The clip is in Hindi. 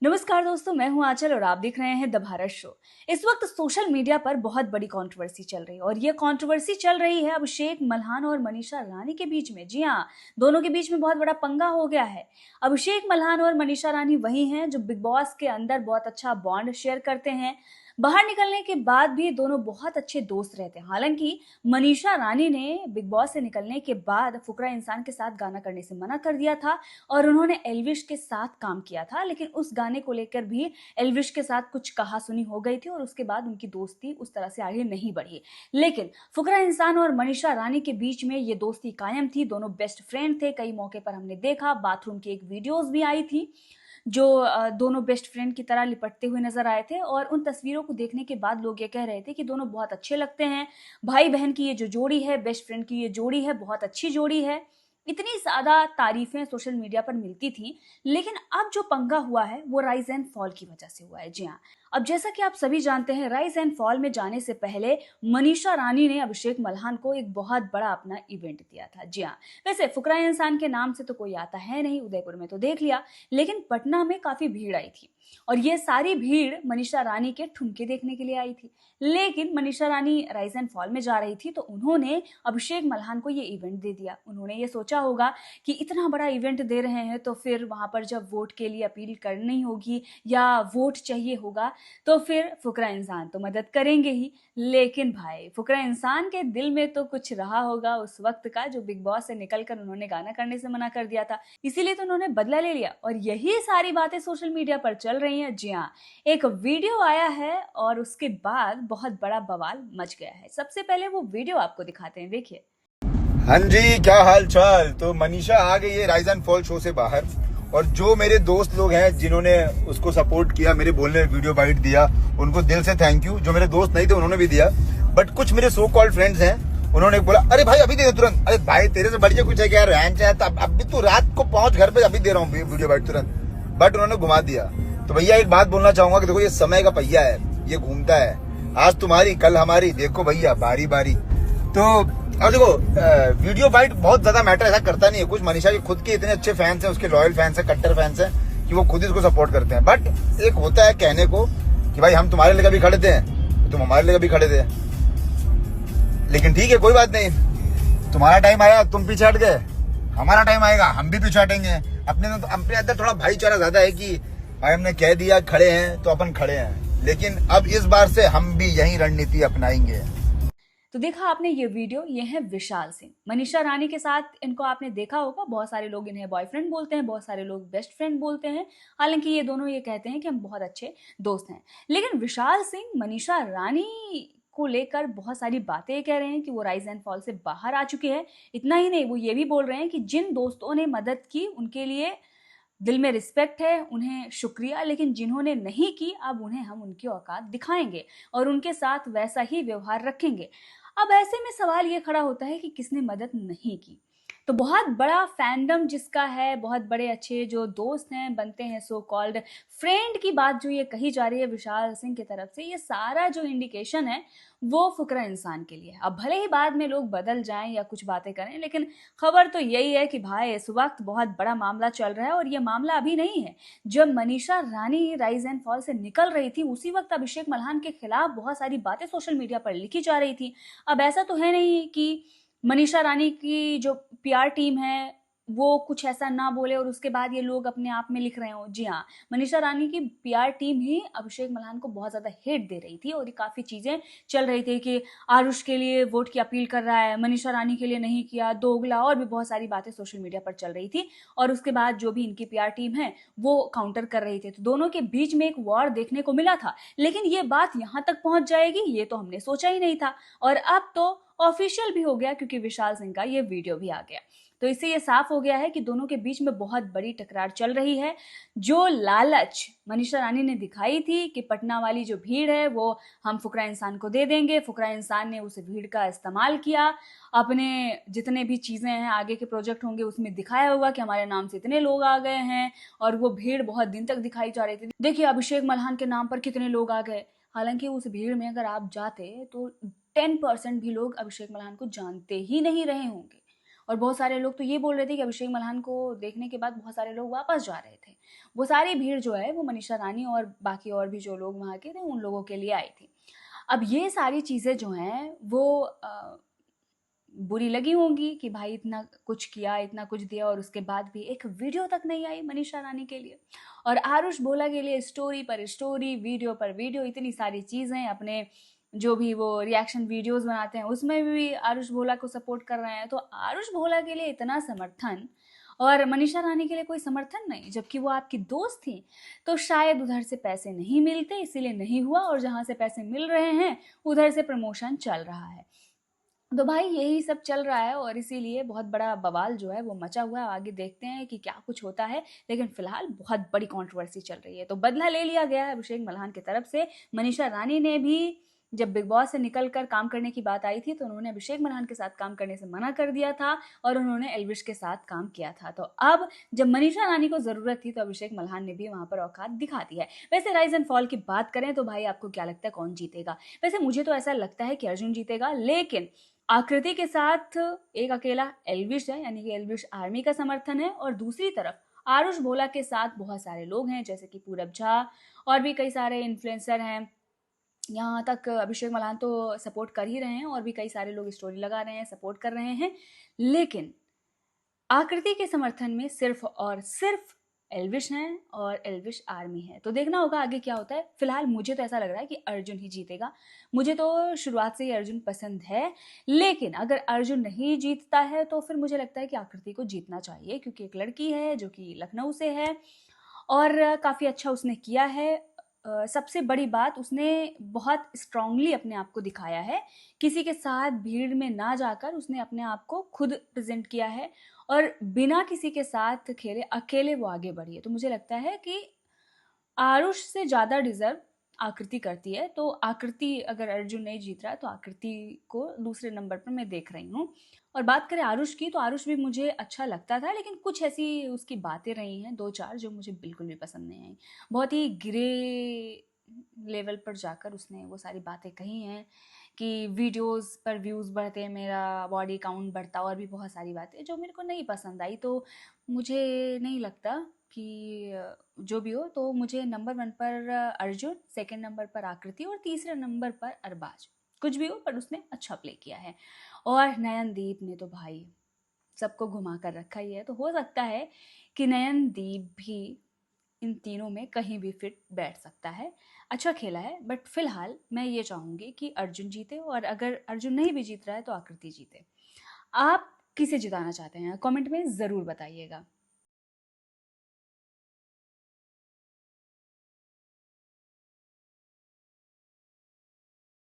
नमस्कार दोस्तों, मैं हूं आंचल और आप देख रहे हैं द भारत शो। इस वक्त सोशल मीडिया पर बहुत बड़ी कंट्रोवर्सी चल रही है और ये कंट्रोवर्सी चल रही है अभिषेक मल्हान और मनीषा रानी के बीच में। जी हाँ, दोनों के बीच में बहुत बड़ा पंगा हो गया है। अभिषेक मल्हान और मनीषा रानी वही हैं जो बिग बॉस के अंदर बहुत अच्छा बॉन्ड शेयर करते हैं। बाहर निकलने के बाद भी दोनों बहुत अच्छे दोस्त रहते हैं। हालांकि मनीषा रानी ने बिग बॉस से निकलने के बाद फुकरा इंसान के साथ गाना करने से मना कर दिया था और उन्होंने एल्विश के साथ काम किया था, लेकिन उस गाने को लेकर भी एल्विश के साथ कुछ कहासुनी हो गई थी और उसके बाद उनकी दोस्ती उस तरह से आगे नहीं बढ़ी। लेकिन फुकरा इंसान और मनीषा रानी के बीच में ये दोस्ती कायम थी, दोनों बेस्ट फ्रेंड थे। कई मौके पर हमने देखा, बाथरूम की एक वीडियोस भी आई थी जो दोनों बेस्ट फ्रेंड की तरह लिपटते हुए नजर आए थे और उन तस्वीरों को देखने के बाद लोग ये कह रहे थे कि दोनों बहुत अच्छे लगते हैं। भाई बहन की ये जो जोड़ी है, बेस्ट फ्रेंड की ये जोड़ी है, बहुत अच्छी जोड़ी है। इतनी ज्यादा तारीफें सोशल मीडिया पर मिलती थी। लेकिन अब जो पंगा हुआ है वो राइज एंड फॉल की वजह से हुआ है। जी हाँ, अब जैसा कि आप सभी जानते हैं, राइज एंड फॉल में जाने से पहले मनीषा रानी ने अभिषेक मल्हान को एक बहुत बड़ा अपना इवेंट दिया था। जी हाँ, वैसे फुकरा इंसान के नाम से तो कोई आता है नहीं, उदयपुर में तो देख लिया, लेकिन पटना में काफी भीड़ आई थी और ये सारी भीड़ मनीषा रानी के ठुमके देखने के लिए आई थी। लेकिन Manisha Rani rise and fall में जा रही थी तो उन्होंने अभिषेक मल्हान को ये इवेंट दे दिया। उन्होंने ये सोचा होगा कि इतना बड़ा इवेंट दे रहे हैं तो फिर वहां पर जब वोट के लिए अपील करनी होगी या वोट चाहिए होगा तो फिर फुकरा इंसान तो मदद करेंगे ही। लेकिन भाई, फुकरा इंसान के दिल में तो कुछ रहा होगा उस वक्त का, जो बिग बॉस से निकलकर उन्होंने गाना करने से मना कर दिया था, इसीलिए तो उन्होंने बदला ले लिया और यही सारी बातें सोशल मीडिया पर चल रही हैं। जी हाँ, एक वीडियो आया है और उसके बाद बहुत बड़ा बवाल मच गया है। सबसे पहले वो वीडियो आपको दिखाते हैं, देखिए। हाँ जी, क्या हाल चाल। तो मनीषा आ गई है राइज एंड फॉल शो से बाहर और जो मेरे दोस्त लोग हैं जिन्होंने उसको सपोर्ट किया, मेरे बोलने में वीडियो बाइट दिया, उनको दिल से थैंक यू। जो मेरे दोस्त नहीं थे उन्होंने भी दिया, बट कुछ मेरे सो कॉल्ड फ्रेंड्स हैं, उन्होंने बोला अरे भाई अभी दे दो तुरंत। अरे भाई तेरे से बढ़िया कुछ है क्या, रैंच है तो अभी तू रात को पहुंच घर पे, अभी दे रहा हूँ वीडियो बाइट तुरंत। बट उन्होंने घुमा दिया। तो भैया एक बात बोलना चाहूंगा कि देखो ये समय का पहिया है, ये घूमता है, आज तुम्हारी कल हमारी, देखो भैया बारी बारी। तो और देखो वीडियो बाइट बहुत ज्यादा मैटर ऐसा करता नहीं है। कुछ मनीषा के खुद के इतने अच्छे फैंस हैं, उसके लॉयल फैंस हैं, कट्टर फैंस हैं कि वो खुद ही उसको सपोर्ट करते हैं। बट एक होता है कहने को कि भाई हम तुम्हारे लिए कभी खड़े थे, तुम हमारे लिए कभी खड़े थे। लेकिन ठीक है, कोई बात नहीं, तुम्हारा टाइम आया, तुम पीछे हट गए, हमारा टाइम आएगा, हम भी पीछे हटेंगे। अपने अंदर थोड़ा भाईचारा ज्यादा है कि भाई हमने कह दिया खड़े हैं तो अपन खड़े हैं। लेकिन अब इस बार से हम भी यही रणनीति अपनाएंगे। तो देखा आपने ये वीडियो, ये है विशाल सिंह मनीषा रानी के साथ। इनको आपने देखा होगा, बहुत सारे लोग इन्हें बॉयफ्रेंड बोलते हैं, बहुत सारे लोग बेस्ट फ्रेंड बोलते हैं। हालांकि ये दोनों ये कहते हैं कि हम बहुत अच्छे दोस्त हैं। लेकिन विशाल सिंह मनीषा रानी को लेकर बहुत सारी बातें कह रहे हैं कि वो राइज एंड फॉल से बाहर आ चुकी है। इतना ही नहीं, वो ये भी बोल रहे हैं कि जिन दोस्तों ने मदद की उनके लिए दिल में रिस्पेक्ट है, उन्हें शुक्रिया, लेकिन जिन्होंने नहीं की अब उन्हें हम उनकी औकात दिखाएंगे और उनके साथ वैसा ही व्यवहार रखेंगे। अब ऐसे में सवाल ये खड़ा होता है कि किसने मदद नहीं की। तो बहुत बड़ा फैंडम जिसका है, बहुत बड़े अच्छे जो दोस्त हैं, बनते हैं सो कॉल्ड फ्रेंड की बात जो ये कही जा रही है विशाल सिंह की तरफ से, ये सारा जो इंडिकेशन है वो फुकरा इंसान के लिए है। अब भले ही बाद में लोग बदल जाएं या कुछ बातें करें, लेकिन खबर तो यही है कि भाई इस वक्त बहुत बड़ा मामला चल रहा है और ये मामला अभी नहीं है। जब Manisha Rani rise and fall से निकल रही थी उसी वक्त अभिषेक मल्हान के खिलाफ बहुत सारी बातें सोशल मीडिया पर लिखी जा रही थी। अब ऐसा तो है नहीं कि मनीषा रानी की जो पीआर टीम है वो कुछ ऐसा ना बोले और उसके बाद ये लोग अपने आप में लिख रहे हो। जी हाँ, मनीषा रानी की पीआर टीम ही अभिषेक मल्हान को बहुत ज्यादा हिट दे रही थी और काफी चीजें चल रही थी कि आरुष के लिए वोट की अपील कर रहा है, मनीषा रानी के लिए नहीं किया, दोगला, और भी बहुत सारी बातें सोशल मीडिया पर चल रही थी। और उसके बाद जो भी इनकी पीआर टीम है वो काउंटर कर रही थी, तो दोनों के बीच में एक वॉर देखने को मिला था। लेकिन ये बात यहाँ तक पहुंच जाएगी ये तो हमने सोचा ही नहीं था और अब तो ऑफिशियल भी हो गया क्योंकि विशाल सिंह का ये वीडियो भी आ गया। तो इससे ये साफ हो गया है कि दोनों के बीच में बहुत बड़ी टकरार चल रही है। जो लालच मनीषा रानी ने दिखाई थी कि पटना वाली जो भीड़ है वो हम फुकरा इंसान को दे देंगे, फुकरा इंसान ने उस भीड़ का इस्तेमाल किया, अपने जितने भी चीजें हैं आगे के प्रोजेक्ट होंगे उसमें दिखाया होगा कि हमारे नाम से इतने लोग आ गए हैं और वो भीड़ बहुत दिन तक दिखाई जा रही थी। देखिए अभिषेक मल्हान के नाम पर कितने लोग आ गए। हालांकि उस भीड़ में अगर आप जाते तो 10% भी लोग अभिषेक मल्हान को जानते ही नहीं रहे होंगे। और बहुत सारे लोग तो ये बोल रहे थे कि अभिषेक मल्हान को देखने के बाद बहुत सारे लोग वापस जा रहे थे। वो सारी भीड़ जो है वो मनीषा रानी और बाकी और भी जो लोग वहाँ के थे उन लोगों के लिए आई थी। अब ये सारी चीज़ें जो हैं वो बुरी लगी होंगी कि भाई इतना कुछ किया, इतना कुछ दिया और उसके बाद भी एक वीडियो तक नहीं आई मनीषा रानी के लिए। और आरुष भोला के लिए स्टोरी पर स्टोरी, वीडियो पर वीडियो, इतनी सारी चीज़ें, अपने जो भी वो रिएक्शन वीडियोस बनाते हैं उसमें भी आरुष भोला को सपोर्ट कर रहे हैं। तो आरुष भोला के लिए इतना समर्थन और मनीषा रानी के लिए कोई समर्थन नहीं, जबकि वो आपकी दोस्त थी। तो शायद उधर से पैसे नहीं मिलते इसीलिए नहीं हुआ, और जहाँ से पैसे मिल रहे हैं उधर से प्रमोशन चल रहा है। तो भाई यही सब चल रहा है और इसीलिए बहुत बड़ा बवाल जो है वो मचा हुआ है। आगे देखते हैं कि क्या कुछ होता है, लेकिन फिलहाल बहुत बड़ी कंट्रोवर्सी चल रही है। तो बदला ले लिया गया है अभिषेक मल्हान की तरफ से। मनीषा रानी ने भी जब बिग बॉस से निकलकर काम करने की बात आई थी तो उन्होंने अभिषेक मल्हान के साथ काम करने से मना कर दिया था और उन्होंने एल्विश के साथ काम किया था। तो अब जब मनीषा रानी को जरूरत थी तो अभिषेक मल्हान ने भी वहां पर औकात दिखा दी है। वैसे राइज एंड फॉल की बात करें तो भाई आपको क्या लगता है कौन जीतेगा? वैसे मुझे तो ऐसा लगता है कि अर्जुन जीतेगा, लेकिन आकृति के साथ एक अकेला एल्विश है, यानी कि एल्विश आर्मी का समर्थन है, और दूसरी तरफ आरुष भोला के साथ बहुत सारे लोग हैं जैसे कि पूरब झा और भी कई सारे इन्फ्लुएंसर हैं। यहाँ तक अभिषेक मल्हान तो सपोर्ट कर ही रहे हैं और भी कई सारे लोग स्टोरी लगा रहे हैं, सपोर्ट कर रहे हैं, लेकिन आकृति के समर्थन में सिर्फ और सिर्फ एल्विश हैं और एल्विश आर्मी है। तो देखना होगा आगे क्या होता है। फिलहाल मुझे तो ऐसा लग रहा है कि अर्जुन ही जीतेगा। मुझे तो शुरुआत से ही अर्जुन पसंद है, लेकिन अगर अर्जुन नहीं जीतता है तो फिर मुझे लगता है कि आकृति को जीतना चाहिए, क्योंकि एक लड़की है जो कि लखनऊ से है और काफ़ी अच्छा उसने किया है। सबसे बड़ी बात, उसने बहुत स्ट्रांगली अपने आप को दिखाया है। किसी के साथ भीड़ में ना जाकर उसने अपने आप को खुद प्रेजेंट किया है और बिना किसी के साथ खेले अकेले वो आगे बढ़ी है। तो मुझे लगता है कि आरुष से ज़्यादा डिजर्व आकृति करती है। तो आकृति, अगर अर्जुन नहीं जीत रहा है तो आकृति को दूसरे नंबर पर मैं देख रही हूँ। और बात करें आरुष की, तो आरुष भी मुझे अच्छा लगता था, लेकिन कुछ ऐसी उसकी बातें रही हैं दो चार जो मुझे बिल्कुल भी पसंद नहीं आई। बहुत ही गिरे लेवल पर जाकर उसने वो सारी बातें कही हैं कि वीडियोस पर व्यूज़ बढ़ते, मेरा बॉडी काउंट बढ़ता, और भी बहुत सारी बातें जो मेरे को नहीं पसंद आई। तो मुझे नहीं लगता कि जो भी हो, तो मुझे नंबर 1 पर अर्जुन, सेकंड नंबर पर आकृति और तीसरे नंबर पर अरबाज। कुछ भी हो पर उसने अच्छा प्ले किया है। और नयनदीप ने तो भाई सबको घुमा कर रखा ही है। तो हो सकता है कि नयनदीप भी इन तीनों में कहीं भी फिट बैठ सकता है। अच्छा खेला है, बट फिलहाल मैं ये चाहूँगी कि अर्जुन जीते, और अगर अर्जुन नहीं भी जीत रहा है तो आकृति जीते। आप किसे जिताना चाहते हैं कमेंट में ज़रूर बताइएगा।